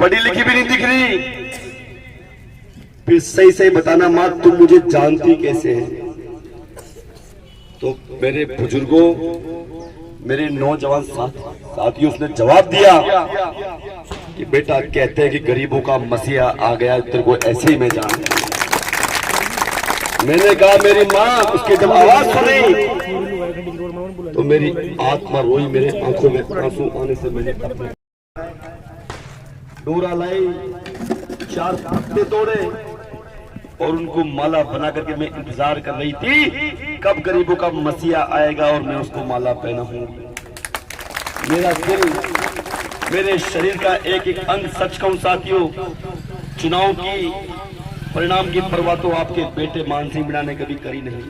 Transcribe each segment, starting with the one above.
पढ़ी लिखी भी नहीं दिख रही। फिर सही सही बताना माँ, तुम मुझे जानती कैसे है? तो मेरे बुजुर्गों, मेरे नौजवान साथियों, उसने जवाब दिया कि बेटा, कहते हैं कि गरीबों का मसीहा आ गया, तेरे को ऐसे ही मैं जान। मैंने कहा मेरी माँ, उसकी जब आवाज सुनी तो मेरी आत्मा रोई, मेरे आंखों में आंसू आने से मैंने डोरा लाई, 4 पत्ते तोड़े और उनको माला बना करके मैं इंतजार कर रही थी कब गरीबों का मसीहा आएगा और मैं उसको माला पहनाऊं। मेरा दिल, मेरे शरीर का एक एक अंग, सच कहूं साथियों, चुनाव की परिणाम की परवाह तो आपके बेटे मान सिंह मीणा ने कभी करी नहीं।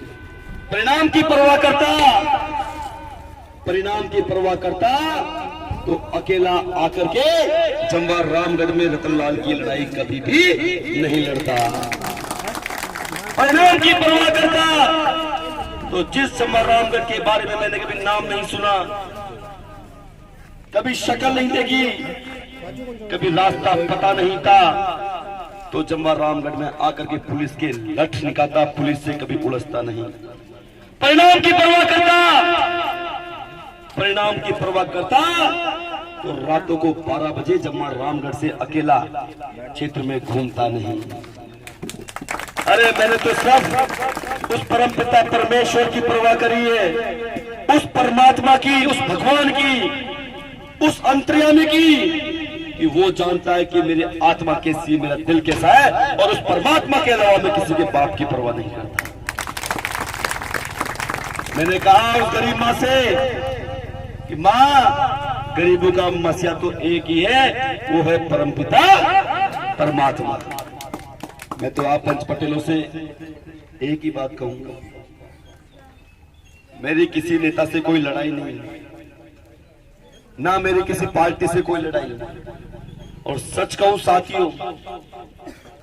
परिणाम की परवाह करता, परिणाम की परवाह करता तो अकेला आकर के जंवार रामगढ़ में रतनलाल की लड़ाई कभी भी नहीं लड़ता। परिणाम की परवाह करता तो जिस जंवार रामगढ़ के बारे में मैंने कभी नाम नहीं सुना, कभी शक्ल नहीं देखी, कभी रास्ता पता नहीं था, तो जंवार रामगढ़ में आकर के पुलिस के लठ निकालता, पुलिस से कभी उलझता नहीं। परिणाम की परवाह करता, परिणाम की परवाह करता तो रातों को 12 बजे जंवार रामगढ़ से अकेला क्षेत्र में घूमता नहीं। अरे मैंने तो सिर्फ उस परमपिता परमेश्वर की परवाह करी है, उस परमात्मा की, उस भगवान की, उस अंतर्यामी की, कि वो जानता है कि मेरी आत्मा कैसी है, मेरा दिल कैसा है, और उस परमात्मा के अलावा मैं किसी के बाप की परवाह नहीं करता। मैंने कहा उस गरीब माँ से कि माँ, गरीबों का मसीहा तो एक ही है, वो है परमपिता परमात्मा। मैं तो आप पंच पटेलों से एक ही बात कहूंगा, मेरी किसी नेता से कोई लड़ाई नहीं, ना मेरी किसी पार्टी से कोई लड़ाई नहीं। और सच कहूं साथियों,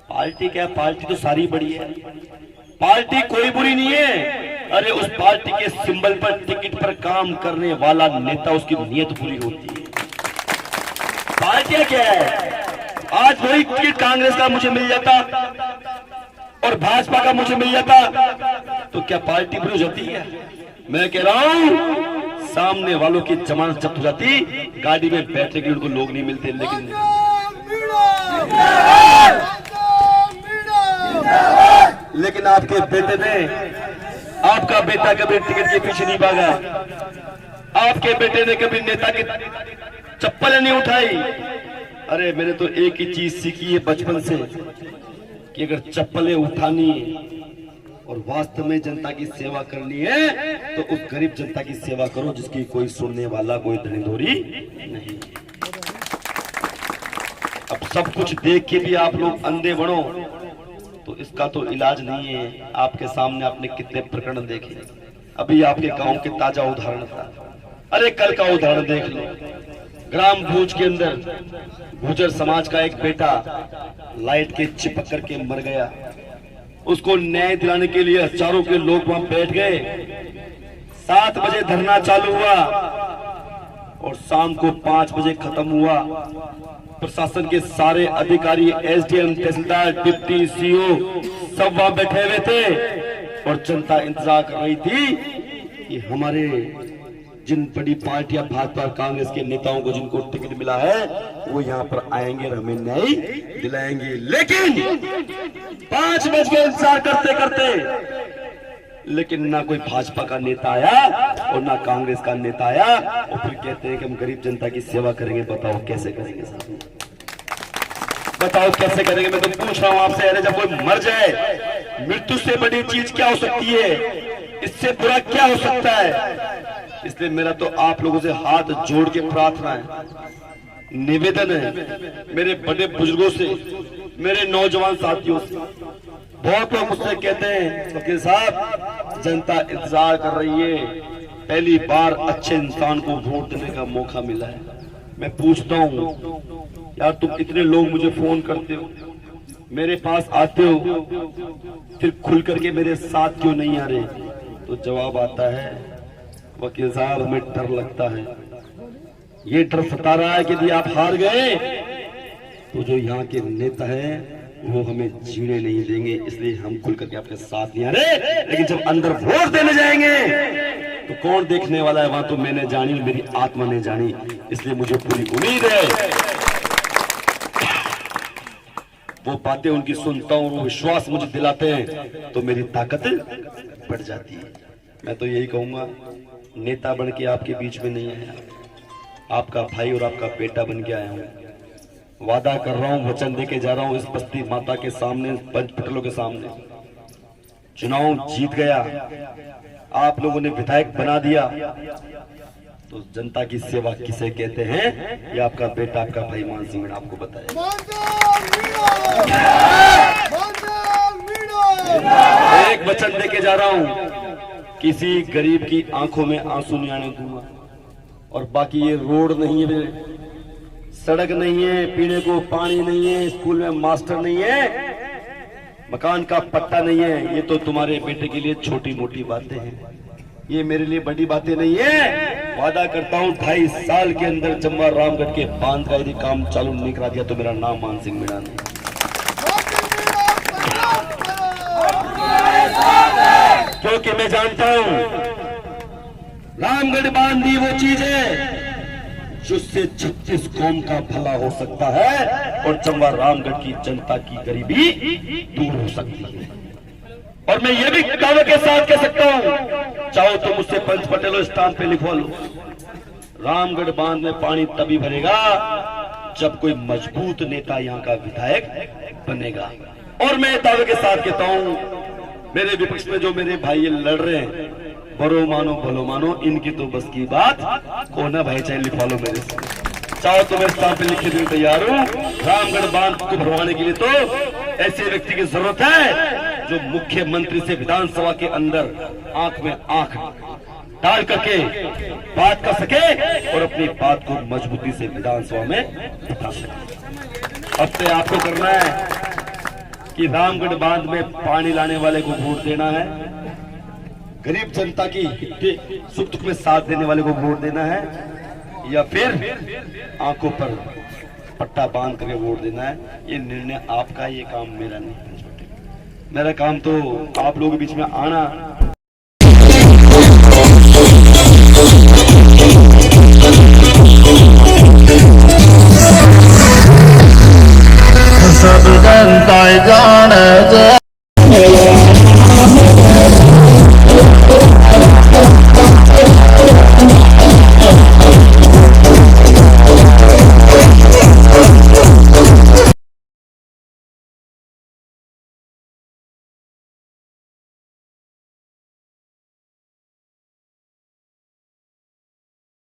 पार्टी क्या, पार्टी तो सारी बड़ी है, पार्टी कोई बुरी नहीं है। अरे उस पार्टी के सिंबल पर, टिकट पर काम करने वाला नेता, उसकी नीयत पूरी होती है। पार्टी क्या है, आज वही टिकट कांग्रेस का मुझे मिल जाता और भाजपा का मुझे मिल जाता तो क्या पार्टी बुरी हो जाती है? मैं कह रहा हूं, सामने वालों की जमानत जब्त हो जाती, गाड़ी में बैठने के लिए उनको लोग नहीं मिलते, लेकिन आपके बेटे ने, आपका बेटा कभी टिकट के पीछे नहीं भागा, आपके बेटे ने कभी नेता की चप्पल नहीं उठाई। अरे मैंने तो एक ही चीज सीखी है बचपन से कि अगर चप्पलें उठानी है और वास्तव में जनता की सेवा करनी है तो उस गरीब जनता की सेवा करो जिसकी कोई सुनने वाला, कोई धनीधोरी नहीं। अब सब कुछ देख के भी आप लोग अंधे बनो तो इसका तो इलाज नहीं है। आपके सामने आपने कितने प्रकरण देखे, अभी आपके गांव के ताजा उदाहरण था। अरे कल का उदाहरण देख लो, ग्राम भूज के अंदर गुर्जर समाज का एक बेटा लाइट के चिपक करके मर गया। उसको न्याय दिलाने के लिए हजारों के लोग वहां बैठ गए। 7 बजे धरना चालू हुआ और शाम को 5 बजे खत्म हुआ। प्रशासन के सारे अधिकारी, एसडीएम, तहसीलदार, डिप्टी सीओ सब वहां बैठे हुए थे और जनता इंतजार कर रही थी कि हमारे जिन बड़ी पार्टियां, भाजपा और कांग्रेस के नेताओं को जिनको टिकट मिला है वो यहाँ पर आएंगे और हमें न्याय दिलाएंगे। लेकिन 5 बज के इंतजार करते करते लेकिन ना कोई भाजपा का नेता आया और ना कांग्रेस का नेता आया और फिर कहते हैं कि हम गरीब जनता की सेवा करेंगे। बताओ कैसे करेंगे साहब, बताओ कैसे करेंगे? मैं तो पूछ रहा हूं आपसे, अरे जब कोई मर जाए, मृत्यु से बड़ी चीज क्या हो सकती है? इससे बुरा क्या हो सकता है? इसलिए मेरा तो आप लोगों से हाथ जोड़ के प्रार्थना है, निवेदन है, मेरे बड़े बुजुर्गों से, मेरे नौजवान साथियों से। बहुत लोग मुझसे कहते हैं वकील साहब, जनता इंतजार कर रही है, पहली बार अच्छे इंसान को वोट देने का मौका मिला है। मैं पूछता हूँ यार, तुम इतने लोग मुझे फोन करते हो, मेरे पास आते हो, फिर खुल करके मेरे साथ क्यों नहीं आ रहे? तो जवाब आता है, वकील साहब हमें डर लगता है। ये डर सता रहा है कि यदि आप हार गए तो जो यहाँ के नेता है वो हमें जीने नहीं देंगे, इसलिए हम खुल करके आपके साथ नहीं आ रहे। लेकिन जब अंदर वोट देने जाएंगे तो कौन देखने वाला है वहां तो मैंने जानी, मेरी आत्मा ने जानी, इसलिए मुझे पूरी उम्मीद है वो बातें उनकी सुनता हूं, वो विश्वास मुझे दिलाते हैं तो मेरी ताकत बढ़ जाती है। मैं तो यही कहूंगा, नेता बन के आपके बीच में नहीं आया, आपका भाई और आपका बेटा बन के आया हूं। वादा कर रहा हूं, वचन दे के जा रहा हूं इस बस्ती माता के सामने, पंचपटलों के सामने, चुनाव जीत गया, आप लोगों ने विधायक बना दिया, तो जनता की सेवा किसे कहते हैं ये आपका बेटा, आपका भाई मान सिंह मीणा आपको बताया। एक वचन दे के जा रहा हूं, किसी गरीब की आंखों में आंसू नहीं आने दूंगा। और बाकी ये रोड नहीं है, सड़क नहीं है, पीने को पानी नहीं है, स्कूल में मास्टर नहीं है, मकान का पट्टा नहीं है, ये तो तुम्हारे बेटे के लिए छोटी मोटी बातें हैं, ये मेरे लिए बड़ी बातें नहीं है। वादा करता हूं 2.5 साल के अंदर चंबा रामगढ़ के बांध का यदि काम चालू नहीं करा दिया तो मेरा नाम मान सिंह मीणा नहीं। क्योंकि मैं जानता हूं रामगढ़ बांध ही वो चीज है जिससे 36 कौम का भला हो सकता है और चंबा रामगढ़ की जनता की गरीबी दूर हो सकती है। और मैं ये भी दावे के साथ कह सकता हूं, चाहो तो मुझसे पंच पटेलो स्टाम्प पे लिखवा लो, रामगढ़ बांध में पानी तभी भरेगा जब कोई मजबूत नेता यहाँ का विधायक बनेगा। और मैं दावे के साथ कहता हूं, मेरे विपक्ष में जो मेरे भाई लड़ रहे हैं, बड़ो मानो भलो मानो, इनकी तो बस की बात को ना भाई, चाहे लिखवा लो मेरे से, चाहो तो मैं स्टाम्प पे लिखने के लिए तैयार हूँ। रामगढ़ बांध को भरवाने के लिए तो ऐसे व्यक्ति की जरूरत है जो मुख्यमंत्री से विधानसभा के अंदर आंख में आंख डाल करके बात कर सके और अपनी बात को मजबूती से विधानसभा में उठा सके। अब से आपको करना है कि रामगढ़ बांध में पानी लाने वाले को वोट देना है, गरीब जनता की सुख दुख में साथ देने वाले को वोट देना है, या फिर आंखों पर पट्टा बांध करके वोट देना है। ये निर्णय आपका, ये काम मेरा नहीं। मेरा काम तो आप लोगों के बीच में आना